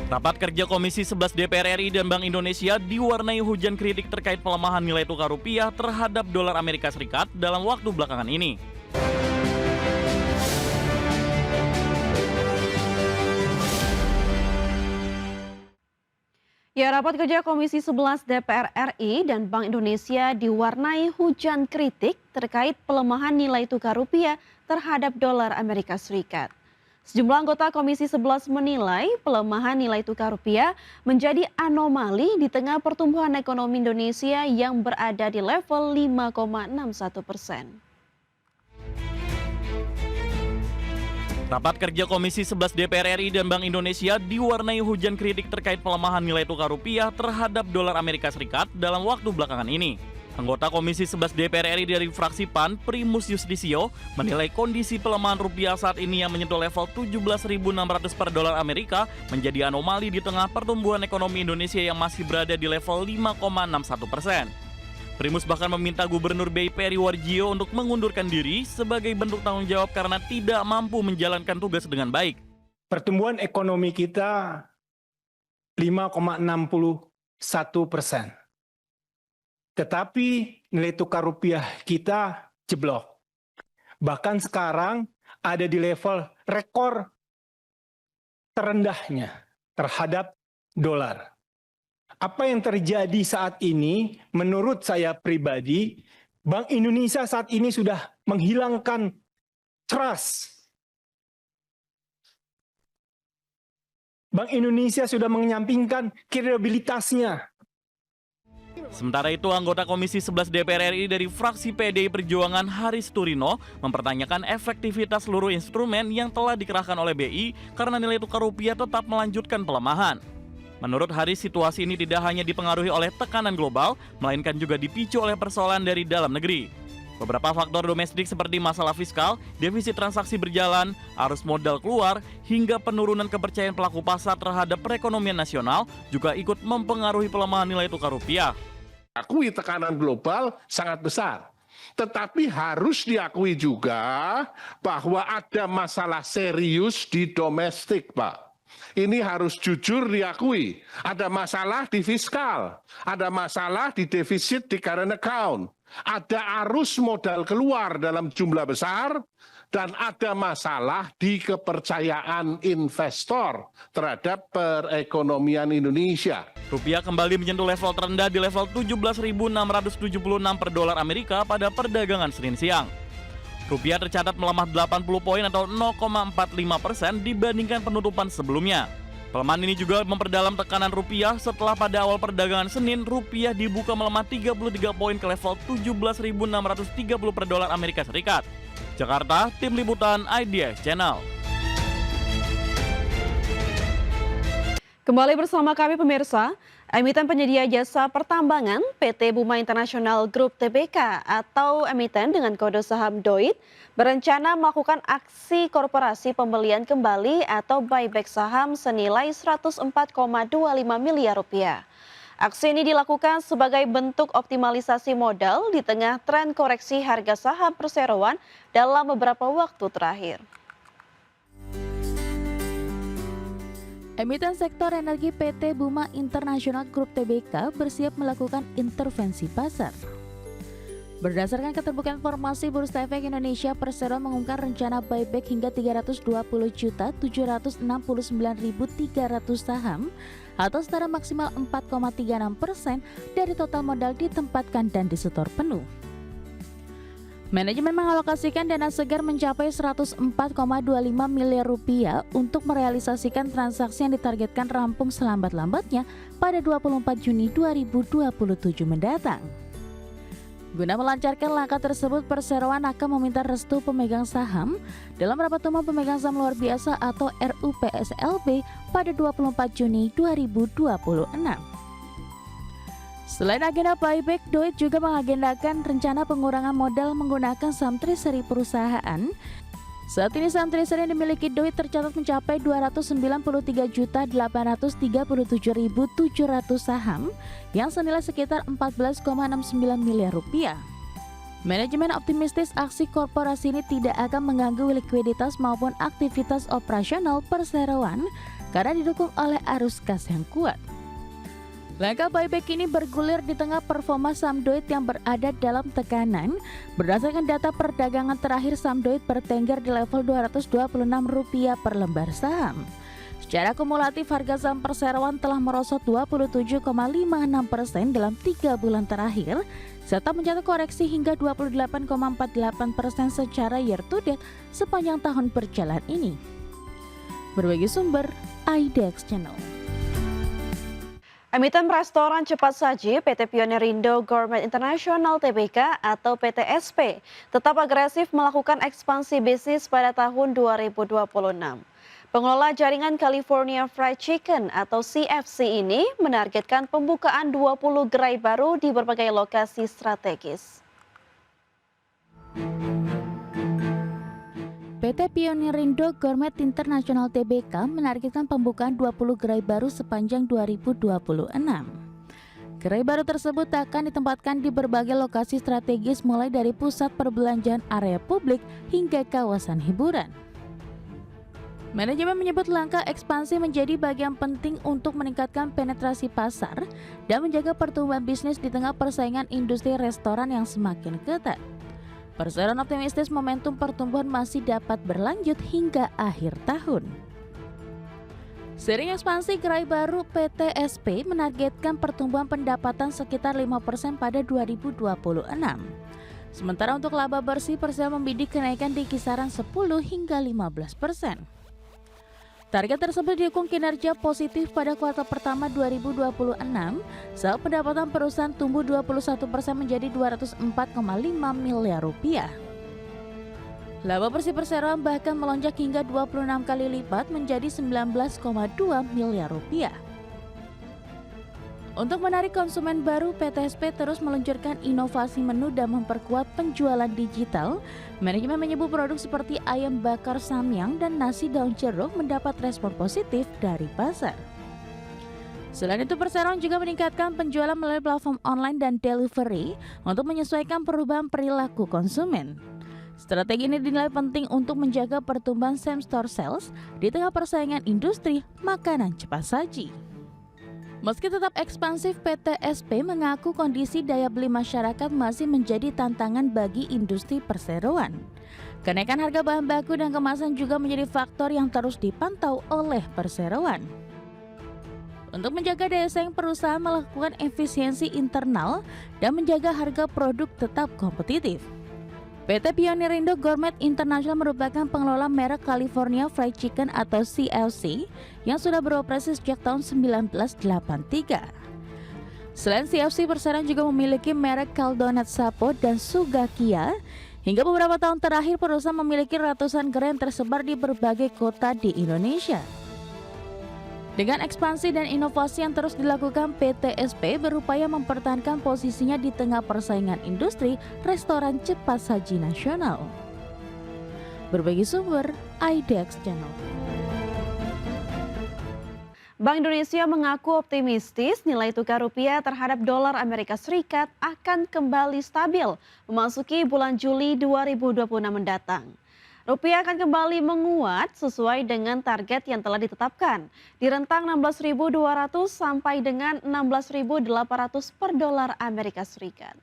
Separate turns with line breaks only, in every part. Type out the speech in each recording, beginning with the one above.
Rapat kerja Komisi 11 DPR RI dan Bank Indonesia diwarnai hujan kritik terkait pelemahan nilai tukar rupiah terhadap dolar Amerika Serikat dalam waktu belakangan ini.
Ya, rapat kerja Komisi 11 DPR RI dan Bank Indonesia diwarnai hujan kritik terkait pelemahan nilai tukar rupiah terhadap dolar Amerika Serikat. Sejumlah anggota Komisi 11 menilai pelemahan nilai tukar rupiah menjadi anomali di tengah pertumbuhan ekonomi Indonesia yang berada di level 5,61%.
Rapat kerja Komisi 11 DPR RI dan Bank Indonesia diwarnai hujan kritik terkait pelemahan nilai tukar rupiah terhadap dolar Amerika Serikat dalam waktu belakangan ini. Anggota Komisi 11 DPR RI dari fraksi PAN, Primus Yustisio, menilai kondisi pelemahan rupiah saat ini yang menyentuh level 17.600 per dolar Amerika menjadi anomali di tengah pertumbuhan ekonomi Indonesia yang masih berada di level 5,61%. Primus bahkan meminta Gubernur BI Peri Warjio untuk mengundurkan diri sebagai bentuk tanggung jawab karena tidak mampu menjalankan tugas dengan baik.
Pertumbuhan ekonomi kita 5,61%. Tetapi nilai tukar rupiah kita jeblok. Bahkan sekarang ada di level rekor terendahnya terhadap dolar. Apa yang terjadi saat ini, menurut saya pribadi, Bank Indonesia saat ini sudah menghilangkan trust. Bank Indonesia sudah menyampingkan kredibilitasnya.
Sementara itu, anggota Komisi 11 DPR RI dari fraksi PDI Perjuangan Haris Turino mempertanyakan efektivitas seluruh instrumen yang telah dikerahkan oleh BI karena nilai tukar rupiah tetap melanjutkan pelemahan. Menurut Haris, situasi ini tidak hanya dipengaruhi oleh tekanan global, melainkan juga dipicu oleh persoalan dari dalam negeri. Beberapa faktor domestik seperti masalah fiskal, defisit transaksi berjalan, arus modal keluar, hingga penurunan kepercayaan pelaku pasar terhadap perekonomian nasional juga ikut mempengaruhi pelemahan nilai tukar rupiah.
Akui tekanan global sangat besar. Tetapi harus diakui juga bahwa ada masalah serius di domestik, Pak. Ini harus jujur diakui. Ada masalah di fiskal, ada masalah di defisit di current account, ada arus modal keluar dalam jumlah besar, dan ada masalah di kepercayaan investor terhadap perekonomian Indonesia.
Rupiah kembali menyentuh level terendah di level 17.676 per dolar Amerika pada perdagangan Senin siang. Rupiah tercatat melemah 80 poin atau 0,45% dibandingkan penutupan sebelumnya. Pelemahan ini juga memperdalam tekanan rupiah setelah pada awal perdagangan Senin, rupiah dibuka melemah 33 poin ke level 17.630 per dolar Amerika Serikat. Jakarta, Tim Liputan IDX Channel.
Kembali bersama kami pemirsa, emiten penyedia jasa pertambangan PT Buma International Group Tbk atau emiten dengan kode saham DOIT berencana melakukan aksi korporasi pembelian kembali atau buyback saham senilai 104,25 miliar rupiah. Aksi ini dilakukan sebagai bentuk optimalisasi modal di tengah tren koreksi harga saham perseroan dalam beberapa waktu terakhir.
Emiten sektor energi PT Buma International Group Tbk bersiap melakukan intervensi pasar. Berdasarkan keterbukaan informasi, Bursa Efek Indonesia Perseroan mengumumkan rencana buyback hingga 320.769.300 saham atau setara maksimal 4,36% dari total modal ditempatkan dan disetor penuh. Manajemen mengalokasikan dana segar mencapai 104,25 miliar rupiah untuk merealisasikan transaksi yang ditargetkan rampung selambat-lambatnya pada 24 Juni 2027 mendatang. Guna melancarkan langkah tersebut, Perseroan akan meminta restu pemegang saham dalam rapat umum pemegang saham luar biasa atau RUPSLB pada 24 Juni 2026. Selain agenda buyback, DOIT juga mengagendakan rencana pengurangan modal menggunakan saham treasury perusahaan. Saat ini saham treasury yang dimiliki DOIT tercatat mencapai 293.837.700 saham yang senilai sekitar 14,69 miliar rupiah. Manajemen optimistis aksi korporasi ini tidak akan mengganggu likuiditas maupun aktivitas operasional perseroan karena didukung oleh arus kas yang kuat. Langkah buyback ini bergulir di tengah performa saham Doit yang berada dalam tekanan. Berdasarkan data perdagangan terakhir, saham Doit bertengger di level Rp226 per lembar saham. Secara kumulatif, harga saham perseroan telah merosot 27,56% dalam 3 bulan terakhir, serta mencatat koreksi hingga 28,48% secara year to date sepanjang tahun berjalan ini. Berbagi sumber, IDX Channel.
Emiten restoran cepat saji PT Pionerindo Gourmet International Tbk atau PTSP tetap agresif melakukan ekspansi bisnis pada tahun 2026. Pengelola jaringan California Fried Chicken atau CFC ini menargetkan pembukaan 20 gerai baru di berbagai lokasi strategis.
PT Pionerindo Gourmet International Tbk menargetkan pembukaan 20 gerai baru sepanjang 2026. Gerai baru tersebut akan ditempatkan di berbagai lokasi strategis mulai dari pusat perbelanjaan, area publik, hingga kawasan hiburan. Manajemen menyebut langkah ekspansi menjadi bagian penting untuk meningkatkan penetrasi pasar dan menjaga pertumbuhan bisnis di tengah persaingan industri restoran yang semakin ketat. Perseroan optimistis momentum pertumbuhan masih dapat berlanjut hingga akhir tahun. Seiring ekspansi gerai baru, PTSP menargetkan pertumbuhan pendapatan sekitar 5% pada 2026. Sementara untuk laba bersih, perseroan membidik kenaikan di kisaran 10 hingga 15%. Target tersebut didukung kinerja positif pada kuartal pertama 2026 saat pendapatan perusahaan tumbuh 21% menjadi Rp204,5 miliar. Laba bersih perseroan bahkan melonjak hingga 26 kali lipat menjadi Rp19,2 miliar. Untuk menarik konsumen baru, PTSP terus meluncurkan inovasi menu dan memperkuat penjualan digital. Manajemen menyebut produk seperti ayam bakar samyang dan nasi daun jeruk mendapat respon positif dari pasar. Selain itu, perseroan juga meningkatkan penjualan melalui platform online dan delivery untuk menyesuaikan perubahan perilaku konsumen. Strategi ini dinilai penting untuk menjaga pertumbuhan same store sales di tengah persaingan industri makanan cepat saji. Meski tetap ekspansif, PTSP mengaku kondisi daya beli masyarakat masih menjadi tantangan bagi industri perseroan. Kenaikan harga bahan baku dan kemasan juga menjadi faktor yang terus dipantau oleh perseroan. Untuk menjaga daya saing, perusahaan melakukan efisiensi internal dan menjaga harga produk tetap kompetitif. PT Pionerindo Gourmet International merupakan pengelola merek California Fried Chicken atau CFC yang sudah beroperasi sejak tahun 1983. Selain CFC, perseroan juga memiliki merek Caldonat Sapo dan Sugakia. Hingga beberapa tahun terakhir, perusahaan memiliki ratusan gerai yang tersebar di berbagai kota di Indonesia. Dengan ekspansi dan inovasi yang terus dilakukan, PTSP berupaya mempertahankan posisinya di tengah persaingan industri restoran cepat saji nasional. Berbagi sumber, IDX Channel.
Bank Indonesia mengaku optimistis nilai tukar rupiah terhadap dolar Amerika Serikat akan kembali stabil memasuki bulan Juli 2026 mendatang. Rupiah akan kembali menguat sesuai dengan target yang telah ditetapkan di rentang 16.200 sampai dengan 16.800 per dolar Amerika Serikat.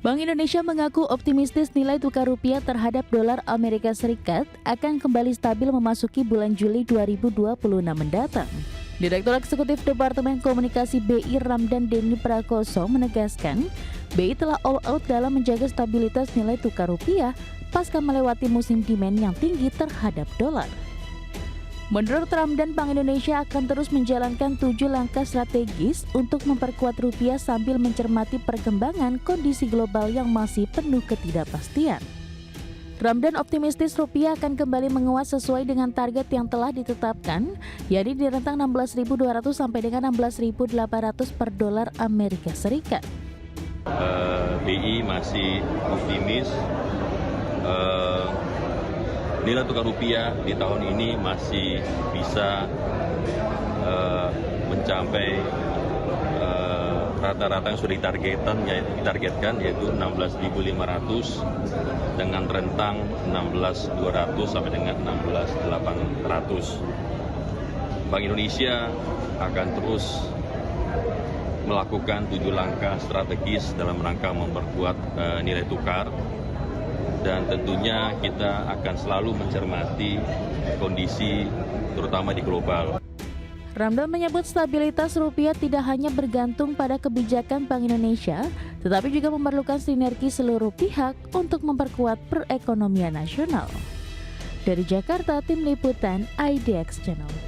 Bank Indonesia mengaku optimistis nilai tukar rupiah terhadap dolar Amerika Serikat akan kembali stabil memasuki bulan Juli 2026 mendatang. Direktur Eksekutif Departemen Komunikasi BI Ramdan Denny Prakoso menegaskan, BI telah all out dalam menjaga stabilitas nilai tukar rupiah pasca melewati musim demand yang tinggi terhadap dolar. Menurut Ramdan, Bank Indonesia akan terus menjalankan 7 langkah strategis untuk memperkuat rupiah sambil mencermati perkembangan kondisi global yang masih penuh ketidakpastian. Ramdan optimistis rupiah akan kembali menguat sesuai dengan target yang telah ditetapkan, yakni di rentang 16.200 sampai dengan 16.800 per dolar Amerika Serikat.
BI masih optimis nilai tukar rupiah di tahun ini masih bisa mencapai rata-rata yang sudah ditargetkan yaitu 16.500 dengan rentang 16.200 sampai dengan 16.800. Bank Indonesia akan terus melakukan 7 langkah strategis dalam rangka memperkuat nilai tukar, dan tentunya kita akan selalu mencermati kondisi terutama di global.
Ramdan menyebut stabilitas rupiah tidak hanya bergantung pada kebijakan Bank Indonesia, tetapi juga memerlukan sinergi seluruh pihak untuk memperkuat perekonomian nasional. Dari Jakarta, Tim Liputan IDX Channel.